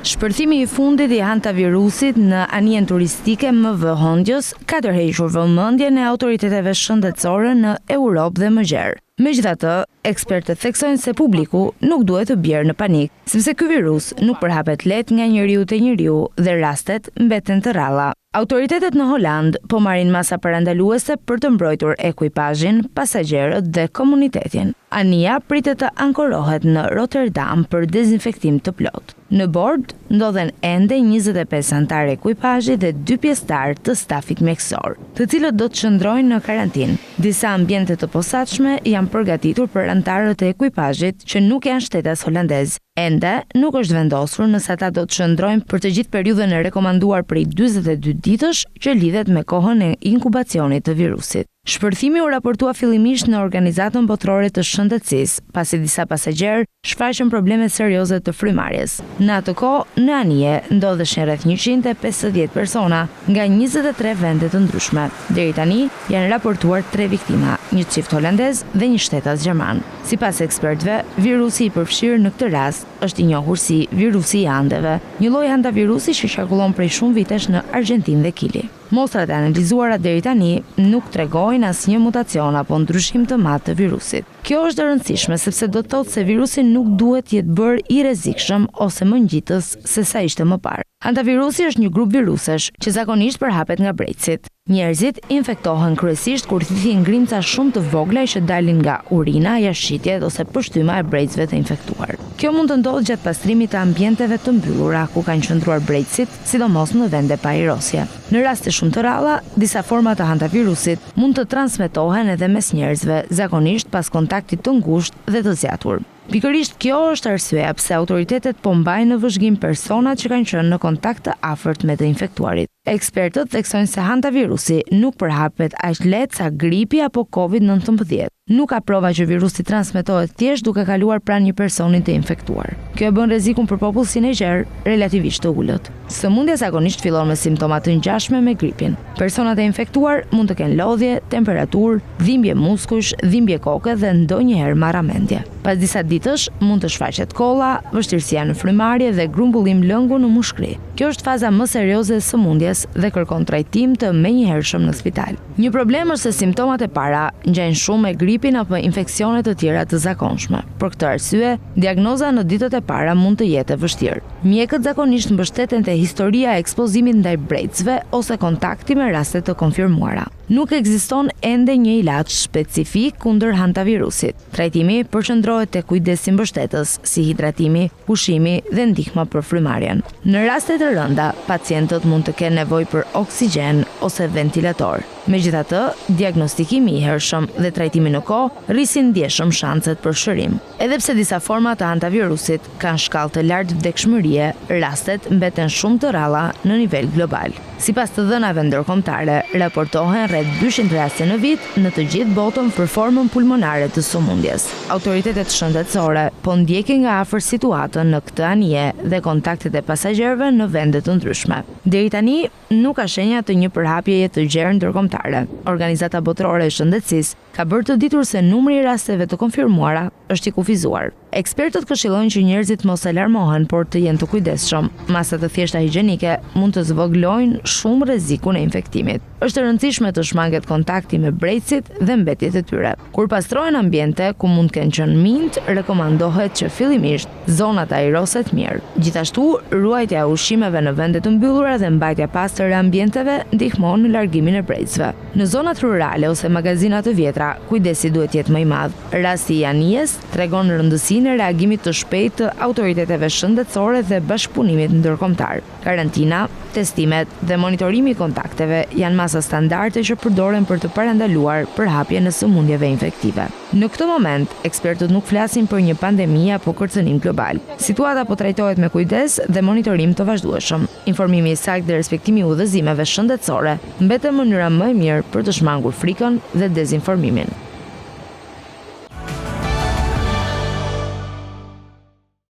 Shpërthimi i fundit i hantavirusit në anijen turistike MV Hondjos ka tërhequr vëmendjen e autoriteteve shëndetësore në Europë dhe më gjerë. Megjithatë, ekspertët theksojnë se publiku nuk duhet të bjerë në panik, sepse ky virus nuk përhapet lehtë nga njeriu te njeriu dhe rastet mbeten të rralla. Autoritetet në Holand po marrin masa parandaluese për të mbrojtur ekuipazhin, pasagjerët dhe komunitetin. Anija pritet të ankorohet në Rotterdam për dezinfektim të plot. Në bord ndodhen ende 25 antarë ekuipazhi dhe 2 pjesëtar të stafit mjekësor, të cilët do të qëndrojnë në karantinë. Disa ambiente të posaçme janë përgatitur për antarët e ekuipazhit që nuk janë shtetas holandez. Ende nuk është vendosur nëse ata do të qëndrojnë për të gjithë periudhën e rekomanduar prej 42 ditësh që lidhet me kohën e inkubacionit të virusit. Shpërthimi u raportua fillimisht në Organizatën Botërore të Shëndetësisë, pasi disa pasagjerë shfaqën probleme serioze të frymarrjes. Në atë kohë, në anije ndodheshin rreth 150 persona nga 23 vende të ndryshme. Deri tani janë raportuar 3 viktima, një çift holandez dhe një shtetas gjerman. Sipas ekspertëve, virusi i përfshirë në këtë rast është i njohur si virusi i Andeve, një lloj hantavirusi që qarkullon prej shumë vitesh në Argjentinë dhe Kili. Mostrat e analizuara deri tani nuk tregojnë asnjë mutacion apo ndryshim të madh të virusit. Kjo është e rëndësishme sepse do të thotë se virusi nuk duhet jetë bërë i rrezikshëm ose më ngjitës se sa ishte më parë. Hantavirusi është një grup virusesh që zakonisht përhapet nga brecit. Njerëzit infektohen kryesisht kur thithin ngrimca shumë të vogla që dalin nga urina, jashtëshitjet ose pështyma e brecëve të infektuar. Kjo mund të ndodhë gjatë pastrimit të ambienteve të mbyllura ku kanë qëndruar brecit, sidomos në vende pa ajrosje. Në raste shumë të rralla, disa forma të hantavirusit mund të transmetohen edhe mes njerëzve, zakonisht pas kontaktit të ngushtë dhe të zgjatur. Pikërisht kjo është arsyeja pse autoritetet po mbajnë në vëzhgim personat që kanë qenë në kontakt të afërt me të infektuarit. Ekspertët theksojnë se hantavirusi nuk përhapet aq lehtë sa gripi apo COVID-19. Nuk ka prova që virusi transmetohet thjesht duke kaluar pranë një personi të infektuar. Kjo e bën rrezikun për popullsinë e gjerë relativisht të ulët. Sëmundja zakonisht fillon me simptoma të ngjashme me gripin. Personat e infektuar mund të kenë lodhje, temperaturë, dhimbje muskush, dhimbje koke dhe ndonjëherë marramendje. Pas disa ditësh mund të shfaqet kolla, vështirësia në frymarrje dhe grumbullim lëngu në mushkëri. Kjo është faza më serioze e sëmundjes dhe kërkon trajtim të menjëhershëm në spital. Një problem është se simptomat e para ngjajnë shumë me gripin apo infeksione të tjera të zakonshme. Për këtë arsye, diagnoza në ditët e para mund të jetë e vështirë. Mjekët zakonisht mbështeten te historia e ekspozimit ndaj brecëve ose kontakti me raste të konfirmuara. Nuk ekziston ende një ilaç specifik kundër hantavirusit. Trajtimi përqendrohet te kujdesi mbështetës, si hidratimi, pushimi dhe ndihma për frymarrjen. Në raste të rënda, pacientët mund të kenë nevojë për oksigjen ose ventilator. Megjithatë, diagnostikimi i hershëm dhe trajtimi në kohë rrisin ndjeshëm shanset për shërim. Edhe pse disa forma të hantavirusit kanë shkallë të lartë vdekshmërie, rastet mbeten shumë të rralla në nivel global. Sipas të dhënave ndërkombëtare, raportohen rreth 200 raste në vit në të gjithë botën për formën pulmonare të sëmundjes. Autoritetet shëndetësore po ndjekin nga afër situatën në këtë anije dhe kontaktet e pasagjerëve në vende të ndryshme. Deri tani nuk ka shenja të një përhapjeje të gjerë ndërkombëtare. Organizata Botërore e Shëndetësisë ka bërë të ditur se numri i rasteve të konfirmuara është i kufizuar. Ekspertët këshillojnë që njerëzit mos alarmohen, por të jenë të kujdesshëm. Masat të thjeshta higjienike mund të zvoglojnë shumë rrezikun e infektimit. Është e rëndësishme të shmanget kontakti me brecit dhe mbetjet e tyre. Kur pastrohen ambiente ku mund të kenë qenë mint, rekomandohet që fillimisht zonat ajrose të mirë. Gjithashtu, ruajtja e ushqimeve në vende të mbyllura dhe mbajtja pastër e ambienteve ndihmon në largimin e brecëve. Në zonat rurale ose magazina të vjetra, kujdesi duhet jetë më i madh. Rasti i anijes tregon rëndësinë e reagimit të shpejtë të autoriteteve shëndetësore dhe bashkëpunimit ndërkombëtar. Karantina, testimet dhe monitorimi i kontakteve janë masa standarde që përdoren për të parandaluar përhapjen e sëmundjeve infektive. Në këtë moment, ekspertët nuk flasin për një pandemi apo kërcënim global. Situata po trajtohet me kujdes dhe monitorim të vazhdueshëm. Informimi i saktë dhe respektimi i udhëzimeve shëndetësore mbeten mënyra më e mirë për të shmangur frikën dhe dezinformimin.